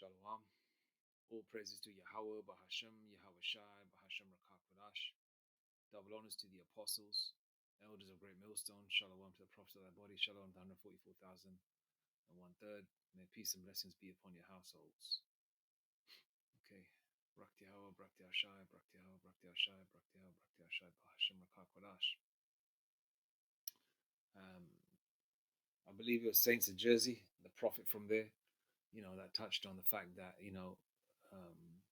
Shalom. All praises to Yahweh, Bahashem, Yahweh Shai, Bahashem Rakakwadash. Double honors to the apostles, elders of Great Millstone. Shalom to the prophets of thy body. Shalom to 144,000 and one third. May peace and blessings be upon your households. Okay. Brakti Yahweh, Brakti Ashai, Brakti Yahweh, Brakti Ashai, Brakti Yahweh, Brakti Ashai, Bahashem Rakakwadash. I believe it was Saints of Jersey, the prophet from there, that touched on the fact that, um,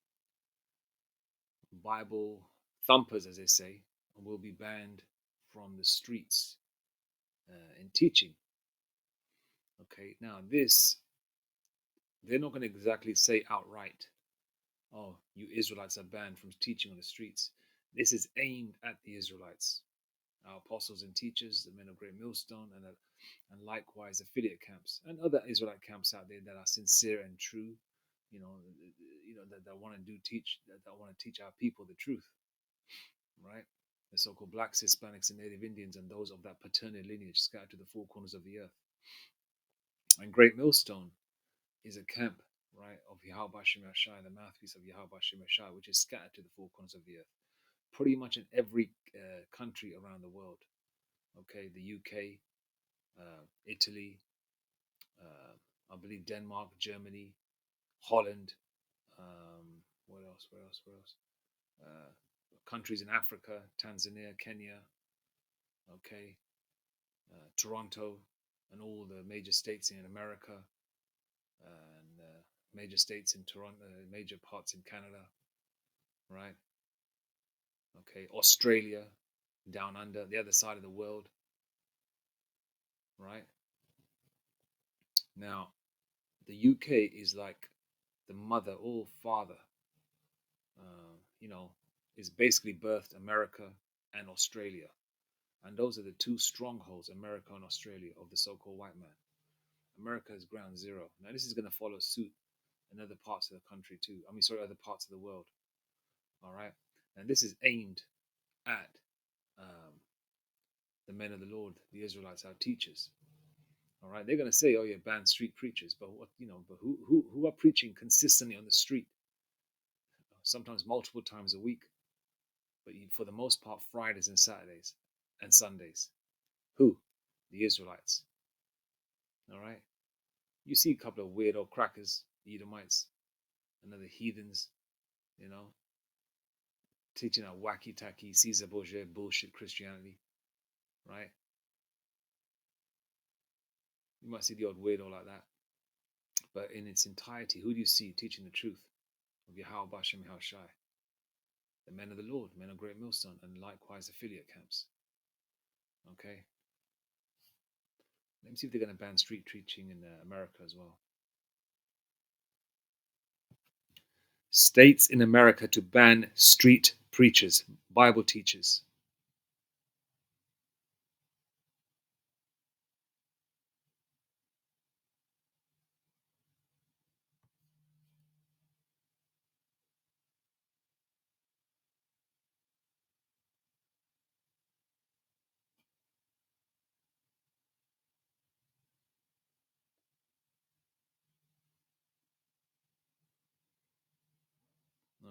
Bible thumpers, as they say, will be banned from the streets in teaching. Okay, now this, they're not going to exactly say outright, oh, you Israelites are banned from teaching on the streets. This is aimed at the Israelites, our apostles and teachers, the men of Great Millstone, and likewise affiliate camps and other Israelite camps out there that are sincere and true, that want to that want to teach our people the truth, right? The so-called blacks, Hispanics, and Native Indians, and those of that paternal lineage scattered to the four corners of the earth. And Great Millstone is a camp, right, of Yahweh Shem Yashai, the mouthpiece of Yahweh Shem Yashai, which is scattered to the four corners of the earth, pretty much in every country around the world. Okay, the UK, Italy, I believe Denmark, Germany, Holland. What else? Countries in Africa, Tanzania, Kenya. Okay, Toronto, and all the major states in America, and major states in Toronto, major parts in Canada, right? Okay, Australia, down under, the other side of the world, right? Now, the UK is like the mother or father, is basically birthed America and Australia. And those are the two strongholds, America and Australia, of the so-called white man. America is ground zero. Now, this is going to follow suit in other parts of the country too. Other parts of the world. All right. And this is aimed at the men of the Lord, the Israelites, our teachers. All right. They're going to say, oh, yeah, ban street preachers. But but who are preaching consistently on the street? Sometimes multiple times a week. But for the most part, Fridays and Saturdays and Sundays. Who? The Israelites. All right. You see a couple of weirdo crackers, Edomites, and other heathens, teaching a wacky tacky Caesar Borgia bullshit Christianity, right? You might see the odd weirdo like that. But in its entirety, who do you see teaching the truth of Yahweh Bashem Shai? The men of the Lord, men of Great Millstone, and likewise affiliate camps. Okay? Let me see if they're going to ban street preaching in America as well. States in America to ban street preachers, Bible teachers.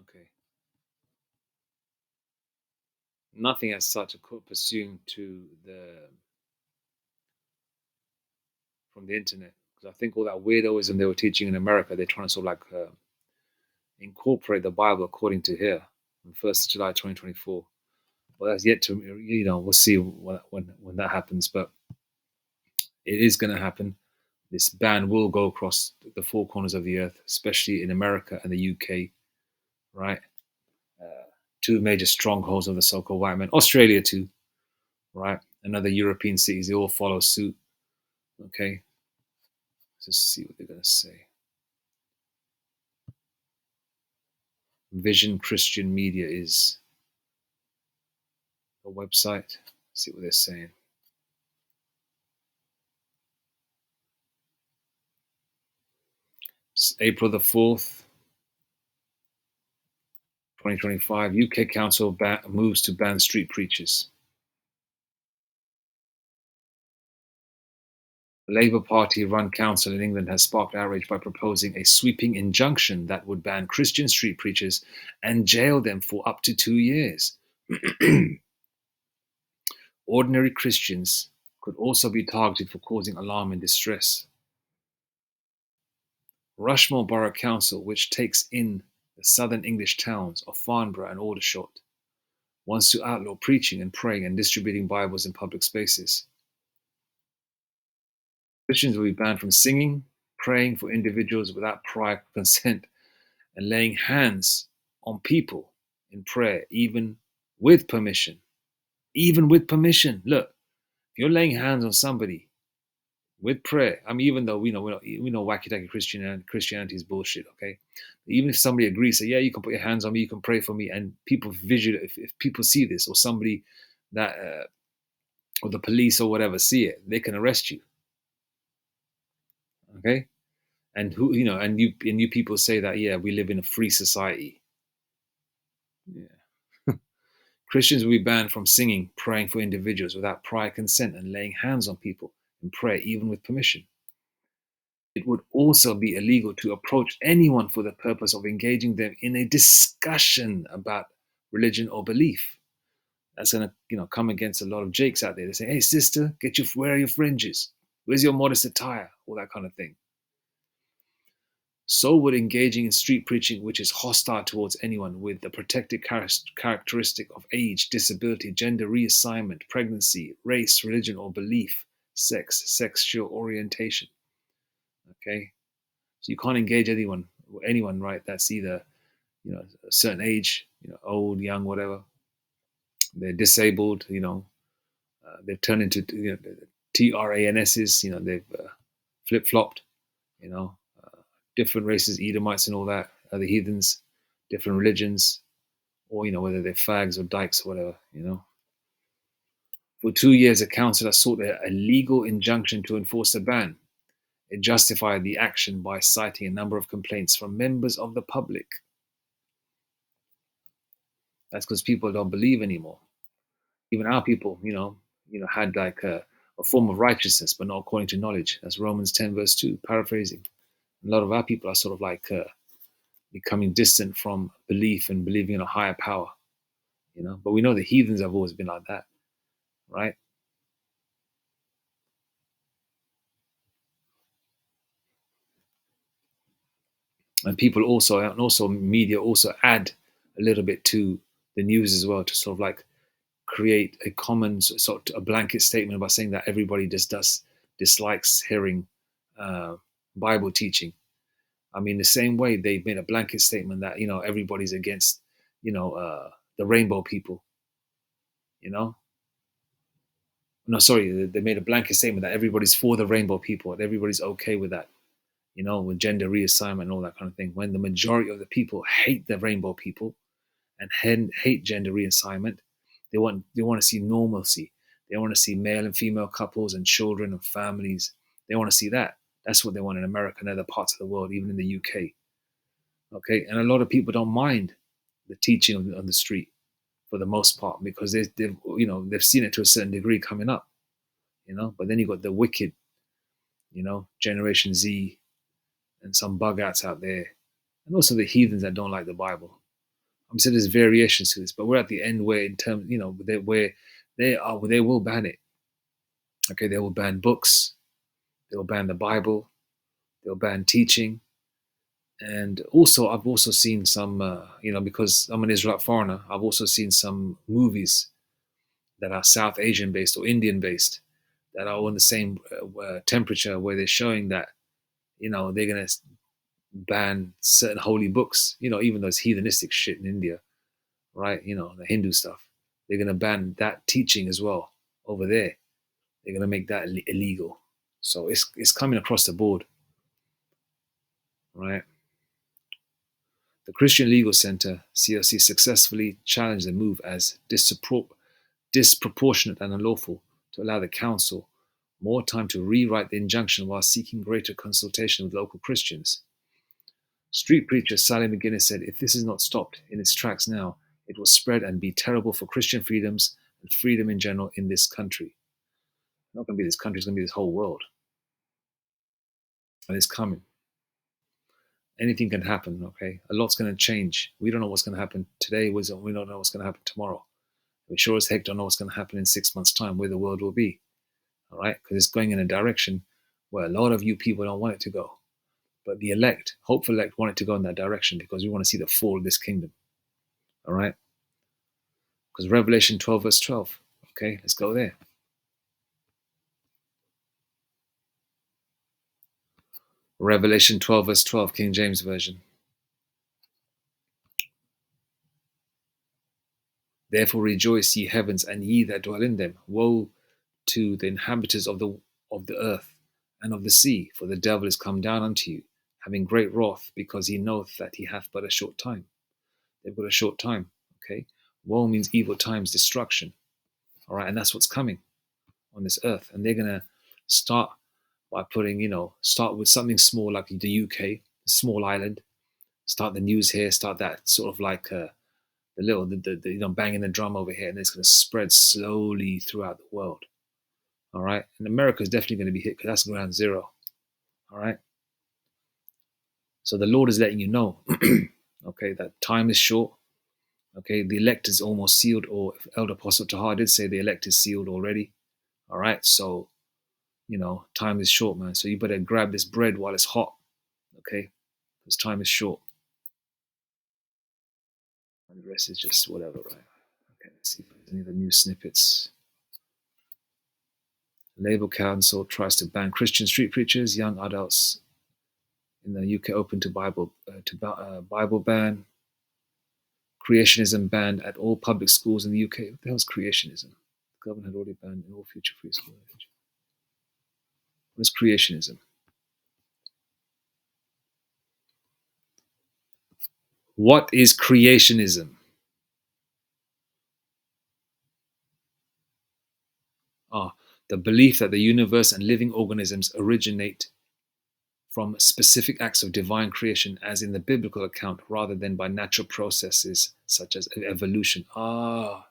Okay. Nothing as such pursuing from the internet, because I think all that weirdoism they were teaching in America, they're trying to sort of like incorporate the Bible according to here on 1st of July 2024. Well, that's yet to, we'll see when that happens, but it is going to happen. This ban will go across the four corners of the earth, especially in America and the UK, right? Two major strongholds of the so-called white man. Australia too, right? And other European cities, they all follow suit. Okay, let's just see what they're going to say. Vision Christian Media is a website. Let's see what they're saying. It's April the 4th, 2025. UK Council moves to ban street preachers. The Labour Party-run council in England has sparked outrage by proposing a sweeping injunction that would ban Christian street preachers and jail them for up to 2 years. Ordinary Christians could also be targeted for causing alarm and distress. Rushmore Borough Council, which takes in the southern English towns of Farnborough and Aldershot, wants to outlaw preaching and praying and distributing Bibles in public spaces. Christians will be banned from singing, praying for individuals without prior consent, and laying hands on people in prayer, even with permission. Even with permission. Look, if you're laying hands on somebody with prayer, I mean, even though we know wacky-tacky Christianity is bullshit, okay? Even if somebody agrees, say, yeah, you can put your hands on me, you can pray for me, and people visually, if people see this, or somebody that, or the police or whatever see it, they can arrest you, okay? And and you people say that, yeah, we live in a free society. Yeah. Christians will be banned from singing, praying for individuals without prior consent and laying hands on people in prayer, even with permission. It would also be illegal to approach anyone for the purpose of engaging them in a discussion about religion or belief. That's going to, come against a lot of jakes out there. They say, "Hey, sister, where are your fringes? Where's your modest attire?" All that kind of thing. So would engaging in street preaching, which is hostile towards anyone with the protected characteristic of age, disability, gender reassignment, pregnancy, race, religion, or belief, sex, sexual orientation. Okay, so you can't engage anyone, right? That's either a certain age, old, young, whatever. They're disabled, they've turned into TRANSs, they've flip flopped, you know, different races, Edomites and all that, other heathens, different religions, or whether they're fags or dykes or whatever. For 2 years, a council has sought a legal injunction to enforce the ban. It justified the action by citing a number of complaints from members of the public. That's because people don't believe anymore. Even our people, had like a form of righteousness, but not according to knowledge. That's Romans 10 verse 2, paraphrasing. A lot of our people are sort of like becoming distant from belief and believing in a higher power, But we know the heathens have always been like that, right? And people also media also add a little bit to the news as well to sort of like create a common sort of a blanket statement about saying that everybody just dislikes hearing Bible teaching. I mean, the same way they made a blanket statement that everybody's against the rainbow people. No, sorry, they made a blanket statement that everybody's for the rainbow people and everybody's okay with that. With gender reassignment and all that kind of thing. When the majority of the people hate the rainbow people and hate gender reassignment, they want to see normalcy. They want to see male and female couples and children and families. They want to see that. That's what they want in America and other parts of the world, even in the UK. Okay, and a lot of people don't mind the teaching on the street for the most part because they've seen it to a certain degree coming up. But then you got the wicked, Generation Z and some bug outs out there, and also the heathens that don't like the Bible. I'm saying there's variations to this, but we're at the end where, in terms, where they will ban it. Okay, they will ban books, they will ban the Bible, they'll ban teaching, and also I've also seen some, because I'm an Israelite foreigner, I've also seen some movies that are South Asian based or Indian based that are on the same temperature where they're showing that they're gonna ban certain holy books, even though it's heathenistic shit in India, right? The Hindu stuff. They're going to ban that teaching as well over there. They're going to make that illegal. So it's coming across the board, right? The Christian Legal Center, CLC, successfully challenged the move as disproportionate and unlawful to allow the council more time to rewrite the injunction while seeking greater consultation with local Christians. Street preacher Sally McGuinness said, "If this is not stopped in its tracks now, it will spread and be terrible for Christian freedoms and freedom in general in this country." It's not going to be this country, it's going to be this whole world. and it's coming. Anything can happen. Okay, a lot's going to change. We don't know what's going to happen today. We don't know what's going to happen tomorrow. We sure as heck don't know what's going to happen in 6 months' time, where the world will be. All right, because it's going in a direction where a lot of you people don't want it to go. But the elect, hopeful elect, want it to go in that direction because we want to see the fall of this kingdom. All right, because Revelation 12 verse 12. Okay, let's go there. Revelation 12 verse 12, King James Version. Therefore rejoice, ye heavens, and ye that dwell in them. Woe to the inhabitants of the earth and of the sea, for the devil is come down unto you, having great wrath, because he knoweth that he hath but a short time. They've got a short time. Okay, woe means evil times, destruction. All right, and that's what's coming on this earth. And they're gonna start by putting, start with something small like the UK, a small island. Start the news here. Start that sort of like the banging the drum over here, and it's going to spread slowly throughout the world. All right, and America is definitely going to be hit because that's ground zero. All right, so the Lord is letting you know, okay, that time is short. Okay, the elect is almost sealed, or Elder Apostle Tahar did say the elect is sealed already. All right, so time is short, man. So you better grab this bread while it's hot. Okay, because time is short. And the rest is just whatever, right? Okay, let's see if there's any other new snippets. Labour Council tries to ban Christian street preachers. Young adults in the UK open to Bible ban. Creationism banned at all public schools in the UK. What the hell is creationism? The government had already banned in all future free schools. What is creationism? What is creationism? The belief that the universe and living organisms originate from specific acts of divine creation, as in the biblical account, rather than by natural processes such as evolution. So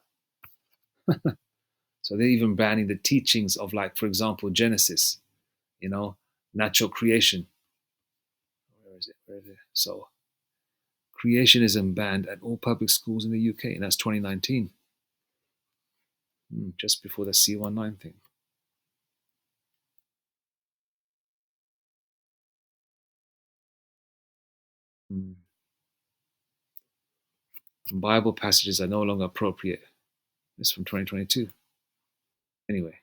they're even banning the teachings of, like, for example, Genesis, natural creation. Where is it? So creationism banned at all public schools in the UK, and that's 2019, just before the C19 thing. Bible passages are no longer appropriate. This is from 2022. Anyway,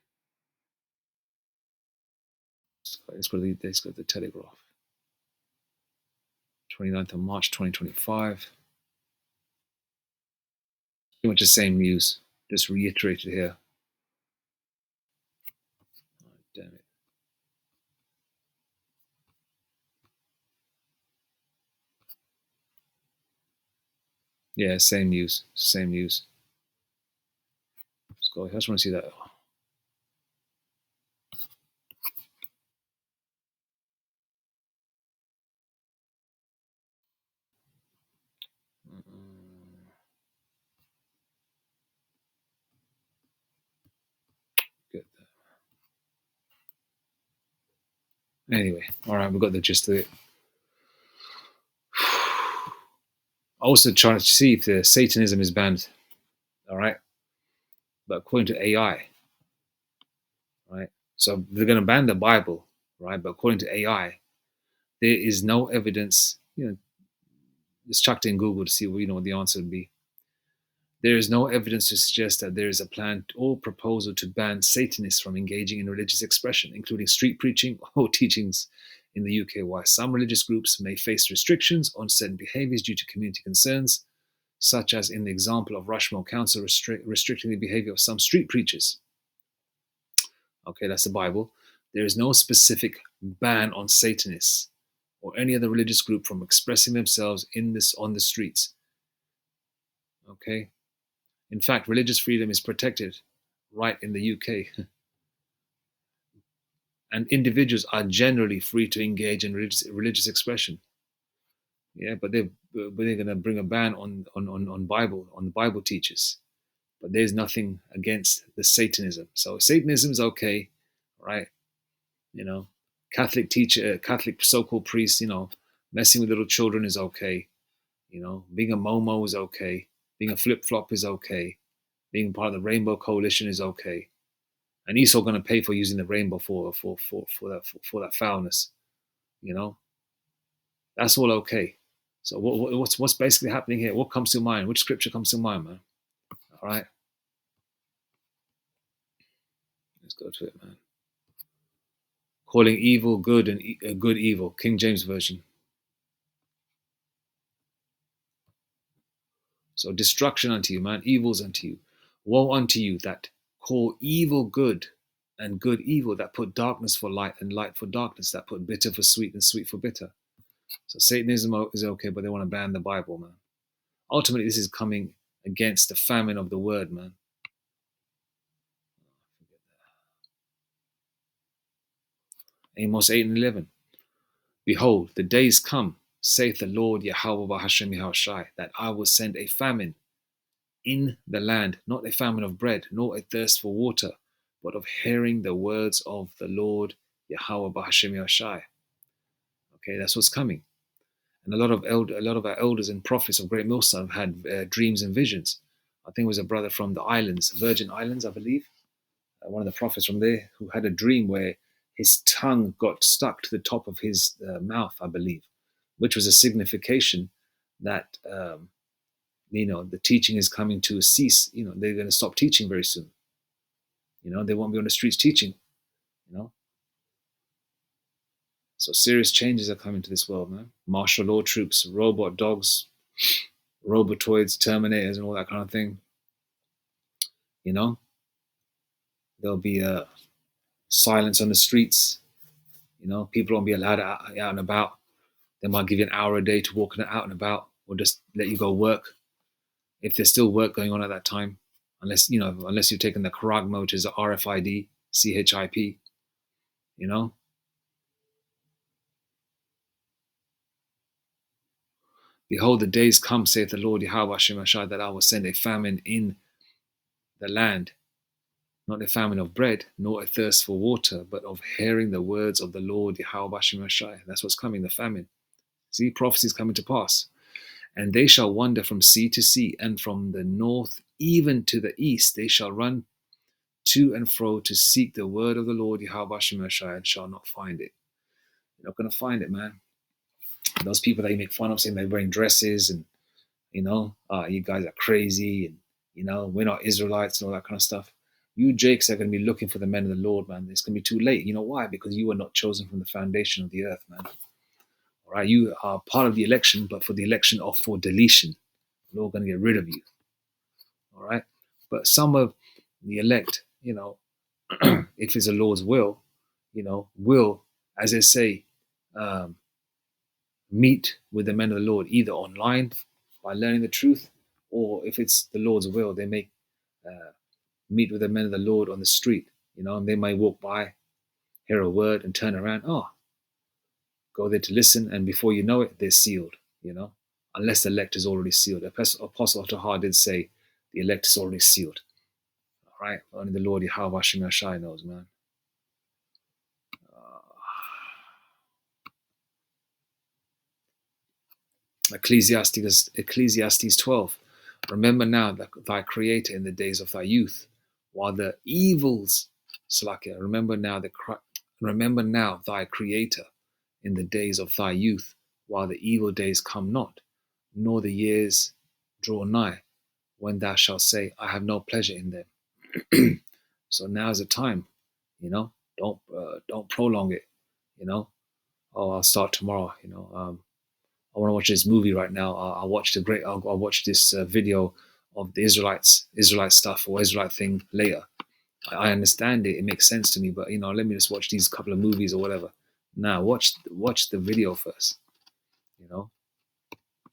let's go to the Telegraph. 29th of March 2025. Pretty much the same news, just reiterated here. Oh, damn it. Yeah, same news. Same news. Let's go. I just want to see that. Get that. Anyway, all right, we got the gist of it. Also trying to see if the Satanism is banned. All right, but according to AI, right? So they're going to ban the Bible, right? But according to AI, there is no evidence. Just chucked in Google to see what the answer would be. There is no evidence to suggest that there is a plan or proposal to ban Satanists from engaging in religious expression, including street preaching or teachings in the UK. While some religious groups may face restrictions on certain behaviours due to community concerns, such as in the example of Rushmore Council restricting the behaviour of some street preachers. Okay, that's the Bible. There is no specific ban on Satanists or any other religious group from expressing themselves on the streets. Okay. In fact, religious freedom is protected right in the UK. And individuals are generally free to engage in religious expression. Yeah, but they're going to bring a ban on the Bible teachers. But there's nothing against the Satanism. So Satanism is okay, right? Catholic teacher, Catholic so-called priest, messing with little children is okay. Being a Momo is okay. Being a flip-flop is okay. Being part of the Rainbow Coalition is okay. And Esau going to pay for using the rainbow for that foulness. That's all okay. So what's basically happening here? What comes to mind? Which scripture comes to mind, man? All right, let's go to it, man. Calling evil good and good evil. King James Version. So destruction unto you, man. Evils unto you. Woe unto you that call evil good and good evil, that put darkness for light and light for darkness, that put bitter for sweet and sweet for bitter. So Satanism is okay, but they want to ban the Bible, man. Ultimately, this is coming against the famine of the word, man. Amos 8 and 11. Behold, the days come, saith the Lord Yahweh Bahashem Yahushai, that I will send a famine in the land, not a famine of bread, nor a thirst for water, but of hearing the words of the Lord Yahweh Bahashem Yahushai. Okay, that's what's coming. And a lot of our elders and prophets of Great Millstone have had dreams and visions. I think it was a brother from the islands, Virgin Islands, I believe. One of the prophets from there who had a dream where his tongue got stuck to the top of his mouth, I believe, which was a signification that the teaching is coming to a cease. They're going to stop teaching very soon. They won't be on the streets teaching. So serious changes are coming to this world, man. Martial law troops, robot dogs, robotoids, terminators, and all that kind of thing. There'll be silence on the streets. People won't be allowed out and about. They might give you an hour a day to walk out and about, or just let you go work, if there's still work going on at that time. Unless you're taking the Karag mode, which is the RFID, CHIP. Behold, the days come, saith the Lord Yahweh Shemashai, that I will send a famine in the land, not a famine of bread, nor a thirst for water, but of hearing the words of the Lord Yahweh Shemashai. That's what's coming, the famine. See, prophecy is coming to pass. And they shall wander from sea to sea, and from the north even to the east. They shall run to and fro to seek the word of the Lord Yahweh Shemashai, and shall not find it. You're not going to find it, man. Those people that you make fun of saying they're wearing dresses and, you guys are crazy and, we're not Israelites and all that kind of stuff. You Jakes are going to be looking for the men of the Lord, man. It's going to be too late. You know why? Because you were not chosen from the foundation of the earth, man. All right, you are part of the election, but for the election of for deletion. The Lord going to get rid of you. All right, but some of the elect, if it's the Lord's will, will, as they say, meet with the men of the Lord either online by learning the truth, or if it's the Lord's will, they may meet with the men of the Lord on the street, and they may walk by, hear a word, and turn around. Go there to listen, and before you know it, they're sealed. Unless the elect is already sealed. Apostle Tahar did say the elect is already sealed. All right, only the Lord Yahweh Shemashai knows, man. Ecclesiastes 12. Remember now that thy creator in the days of thy youth, while the evils, Slakia, remember now thy creator in the days of thy youth, while the evil days come not, nor the years draw nigh, when thou shalt say, I have no pleasure in them. So now is the time, don't prolong it, I'll start tomorrow, I want to watch this movie right now. I'll watch this video of the Israelite stuff or Israelite thing later. I understand it. It makes sense to me, but let me just watch these couple of movies or whatever. Now watch the video first.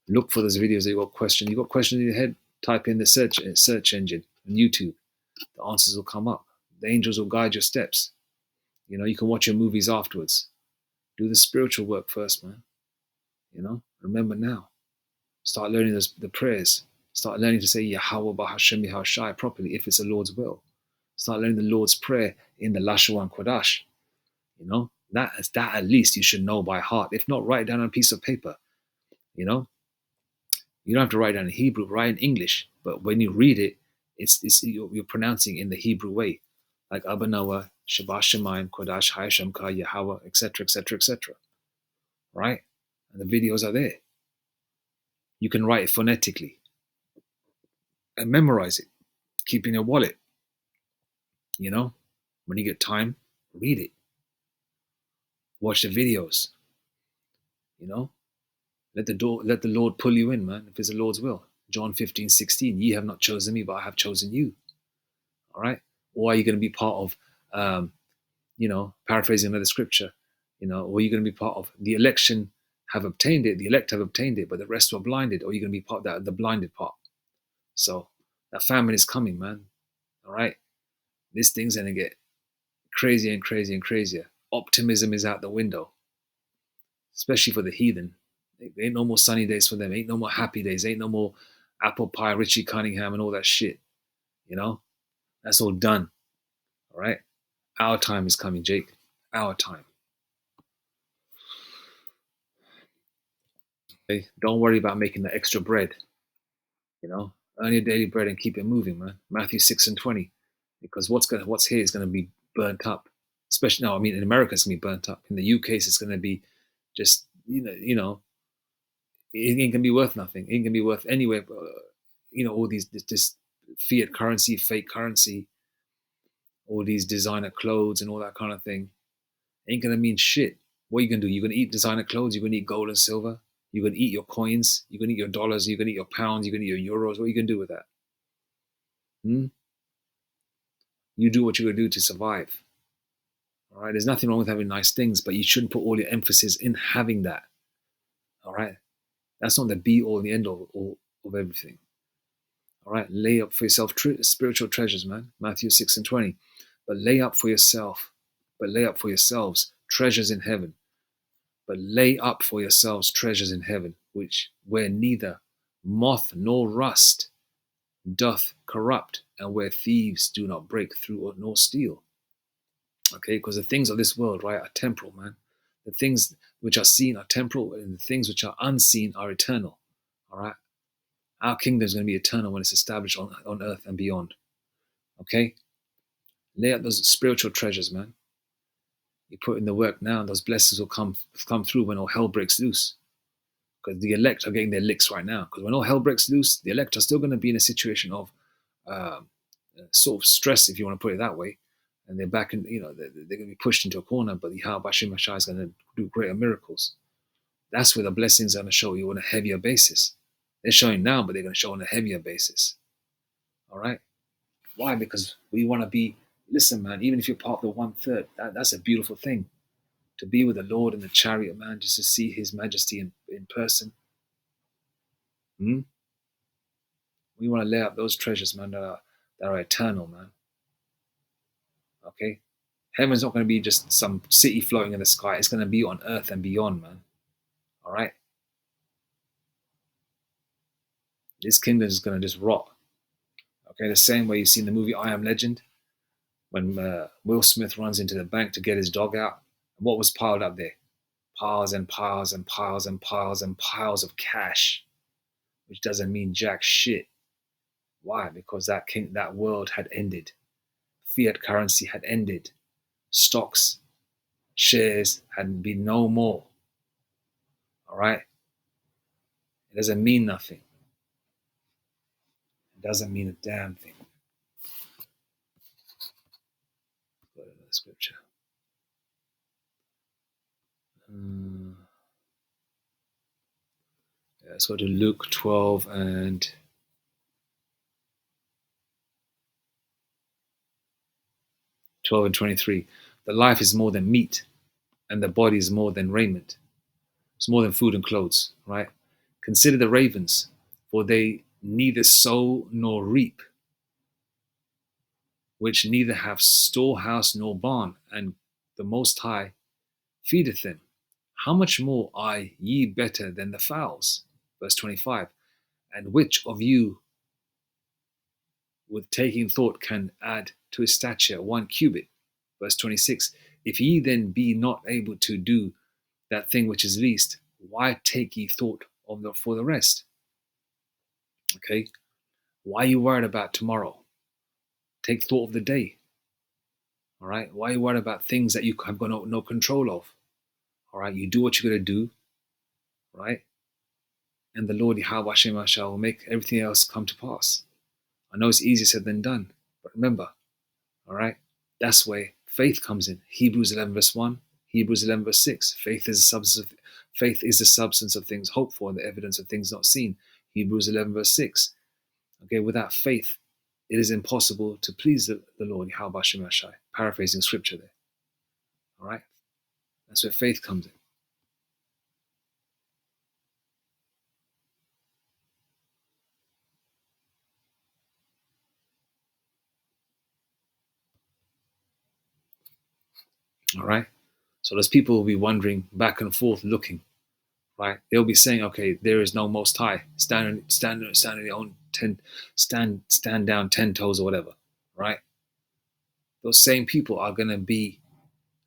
Look for those videos that you got questions. You got questions in your head. Type in the search engine on YouTube. The answers will come up. The angels will guide your steps. You can watch your movies afterwards. Do the spiritual work first, man. Remember now. Start learning the prayers. Start learning to say Yahweh Bahashem Yahushai properly if it's the Lord's will. Start learning the Lord's Prayer in the Lashawan Kodash. That at least you should know by heart. If not, write it down on a piece of paper. You know, you don't have to write down in Hebrew, write in English. But when you read it, it's you're pronouncing in the Hebrew way, like Abba Noah, Shabbat Shemaim, Kodash, Hayashamka, Yahweh, etc., etc., etc. Right? And the videos are there. You can write it phonetically and memorize it. Keep in your wallet. You know, when you get time, read it. Watch the videos. You know, let the Lord pull you in, man, if it's the Lord's will. John 15:16. Ye have not chosen me, but I have chosen you. All right. Or are you going to be part of, paraphrasing another scripture, or are you going to be part of the election have obtained it, the elect have obtained it, but the rest were blinded, or are you going to be part of that, the blinded part? So that famine is coming, man. All right. This thing's going to get crazier and crazier and crazier. Optimism is out the window, especially for the heathen. There ain't no more sunny days for them. Ain't no more happy days. Ain't no more apple pie, Richie Cunningham, and all that shit. That's all done. All right. Our time is coming, Jake. Our time. Okay? Don't worry about making the extra bread. Earn your daily bread and keep it moving, man. Matthew 6:20, because what's here is gonna be burnt up. Especially no, I mean in America it's gonna be burnt up. In the UK it's gonna be just it ain't gonna be worth nothing. It ain't gonna be worth anywhere. All these this fiat currency, fake currency, all these designer clothes and all that kind of thing ain't gonna mean shit. What are you gonna do? You're gonna eat designer clothes. You're gonna eat gold and silver. You're gonna eat your coins. You're gonna eat your dollars. You're gonna eat your pounds. You're gonna eat your euros. What are you gonna do with that? Hmm? You do what you're gonna do to survive. All right. There's nothing wrong with having nice things, but you shouldn't put all your emphasis in having that. All right. That's not the be all and the end all of everything. All right. Lay up for yourself spiritual treasures, man. Matthew 6:20. But lay up for yourself. But lay up for yourselves treasures in heaven. But lay up for yourselves treasures in heaven, which where neither moth nor rust doth corrupt, and where thieves do not break through nor steal. Okay, because the things of this world, right, are temporal, man. The things which are seen are temporal, and the things which are unseen are eternal. All right, our kingdom is going to be eternal when it's established on earth and beyond. Okay, lay up those spiritual treasures, man. You put in the work now, and those blessings will come through when all hell breaks loose. Because the elect are getting their licks right now. Because when all hell breaks loose, the elect are still going to be in a situation of sort of stress, if you want to put it that way. And they're back in, they're going to be pushed into a corner, but the Bashim Mashai is going to do greater miracles. That's where the blessings are going to show you on a heavier basis. They're showing now, but they're going to show on a heavier basis. All right? Why? Because we want to be, listen, man, even if you're part of the 1/3, that's a beautiful thing. To be with the Lord in the chariot, man, just to see his majesty in person. We want to lay out those treasures, man, that are eternal, man. Okay? Heaven's not going to be just some city floating in the sky. It's going to be on earth and beyond, man. All right? This kingdom is going to just rot. Okay? The same way you've seen the movie I Am Legend, when Will Smith runs into the bank to get his dog out. What was piled up there? Piles and piles and piles and piles and piles of cash, which doesn't mean jack shit. Why? Because that world had ended. Fiat currency had ended. Stocks, shares had been no more. All right? It doesn't mean nothing. It doesn't mean a damn thing. Go to the scripture. Let's go to Luke 12 and 23. The life is more than meat, and the body is more than raiment. It's more than food and clothes, right? Consider the ravens, for they neither sow nor reap, which neither have storehouse nor barn, and the Most High feedeth them. How much more are ye better than the fowls? Verse 25. And which of you, with taking thought, can add to his stature 1 cubit? Verse 26. If ye then be not able to do that thing which is least, why take ye thought for the rest? Okay, why are you worried about tomorrow? Take thought of the day. All right, why are you worried about things that you have got no control of? All right, you do what you got to do, right? And the Lord Yahweh Hashem will make everything else come to pass. I know it's easier said than done, but remember, all right, that's where faith comes in. Hebrews 11 verse 1, Hebrews 11 verse 6. Faith is the substance of things hoped for and the evidence of things not seen. Hebrews 11 verse 6. Okay, without faith, it is impossible to please the Lord Yahweh Hashem. Paraphrasing scripture there. All right, that's where faith comes in. All right. So those people will be wandering back and forth looking, right? They'll be saying, okay, there is no most high. Stand on your own stand down 10 toes or whatever, right? Those same people are gonna be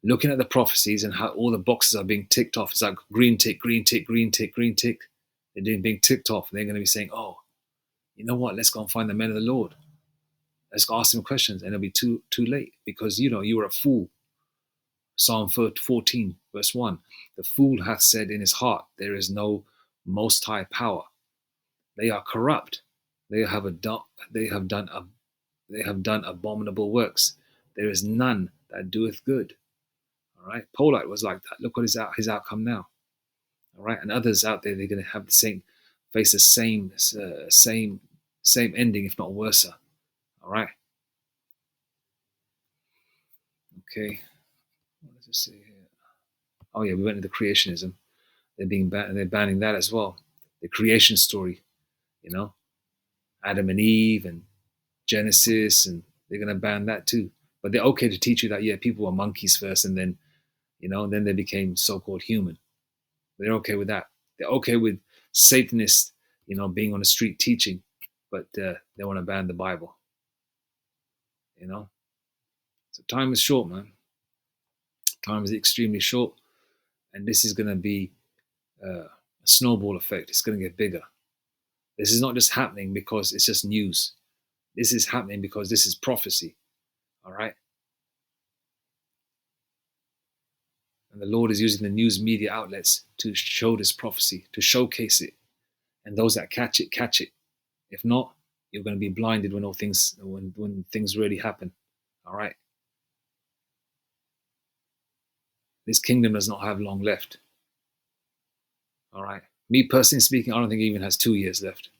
looking at the prophecies and how all the boxes are being ticked off. It's like green tick, green tick, green tick, green tick. They're being ticked off. And they're gonna be saying, oh, you know what? Let's go and find the men of the Lord. Let's go ask them questions. And it'll be too late because you were a fool. Psalm 14, verse 1. The fool hath said in his heart, there is no most high power. They are corrupt. They have done abominable works. There is none that doeth good. All right. Polite was like that. Look what his outcome now. All right. And others out there, they're going to have face the same ending, if not worse. All right. Okay. What does it say here? Oh yeah, we went into creationism. They're banning that as well. The creation story, Adam and Eve and Genesis, and they're gonna ban that too. But they're okay to teach you that people were monkeys first, and then then they became so-called human. They're okay with that. They're okay with Satanists, being on the street teaching, but they want to ban the Bible. So time is short, man. Time is extremely short, and this is gonna be a snowball effect. It's gonna get bigger. This is not just happening because it's just news. This is happening because this is prophecy. All right. And the Lord is using the news media outlets to show this prophecy, to showcase it. And those that catch it, catch it. If not, you're going to be blinded when things really happen. All right. This kingdom does not have long left. All right. Me personally speaking, I don't think it even has 2 years left.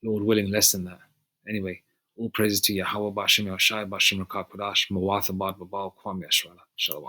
Lord willing, less than that. Anyway, all praises to Yahweh Bashem Yashai Bashem Rakapadash Mawathabad Babal Kwam Yashwala. Shalom.